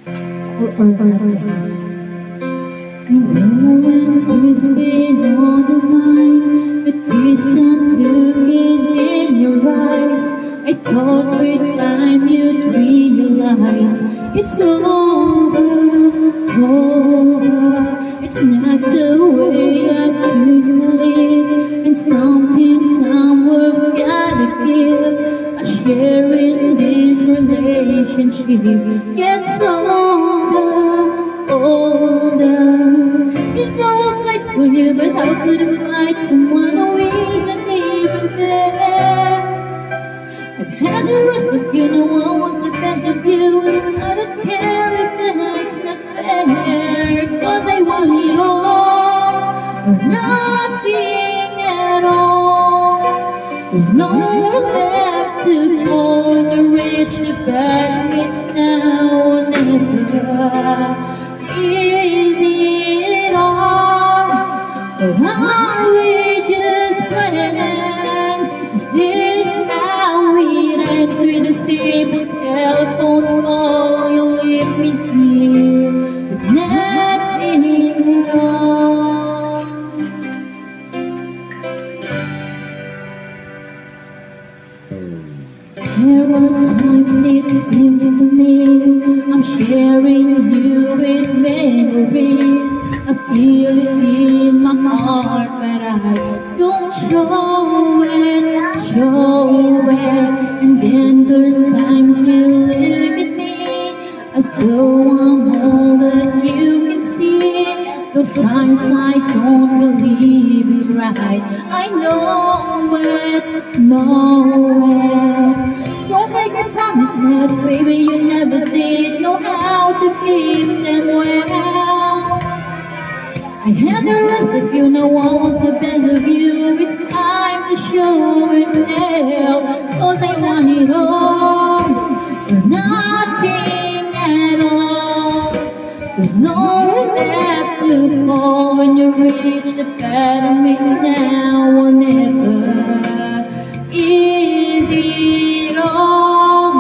or nothing. I know when it's been on the mind, the distant look is in your eyes. I thought with time you'd realize it's over, over. It's not the way I choose to live, and something somewhere's gotta give. I share in this relationship gets older, older. You know I've liked for you, but how could I find someone who isn't even there? I've had the rest of you, no one wants the best of you. I don't care if that's not fair, 'cause I want it all, or nothing at all. There's nowhere left to go, the rich, the bad, it's now or never. Is it all, or are we just friends? Is this how it ends with a simple telephone call? You leave me here with nothing at all. There are times it seems to me I'm sharing you with memories. I feel it in my heart, but I don't show it, show it. And then there's times you look at me as though I'm all that you can see. Those times I don't believe it's right. I know it, know it. Don't make the promises, baby, you never did know how to keep them well. I had the rest of you, no one wants the best of you. It's time to show and tell, 'cause I want it all, or nothing at all. There's nowhere left to go when you reach the bottom. It's now or never. Is it all,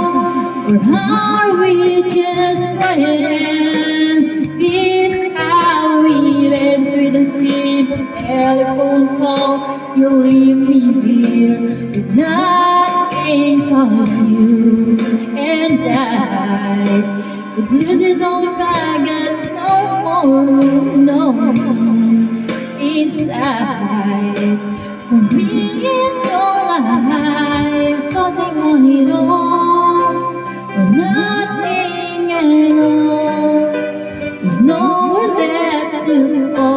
or are we just friends? Is this how it ends with a simple telephone call? You leave me here with nothing but you and I. But this is all if I got no more room, no room inside for me in your life. 'Cause I want it all, or nothing at all. There's nowhere left to go,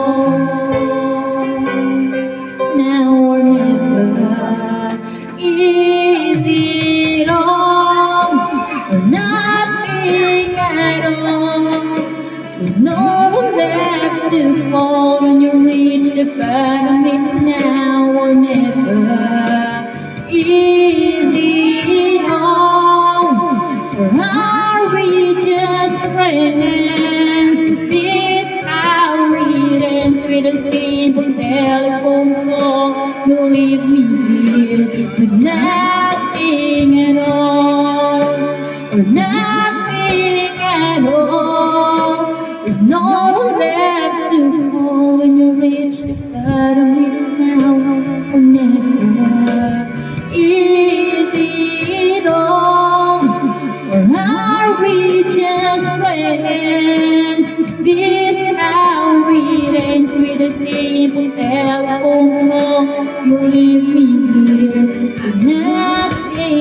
now or never. Is it all, or nothing at all? There's nowhere left to fall when you reach the bottom. It's now or never. Is it all, or are we just friends? Is this how it ends with a simple telephone call? You leave me here with nothing at all, or nothing at all. There's no left to go when you reach the bottom. It's now or never. Is it all, or are we just friends? Is this how it ends with a simple telephone call? You leave me here with nothing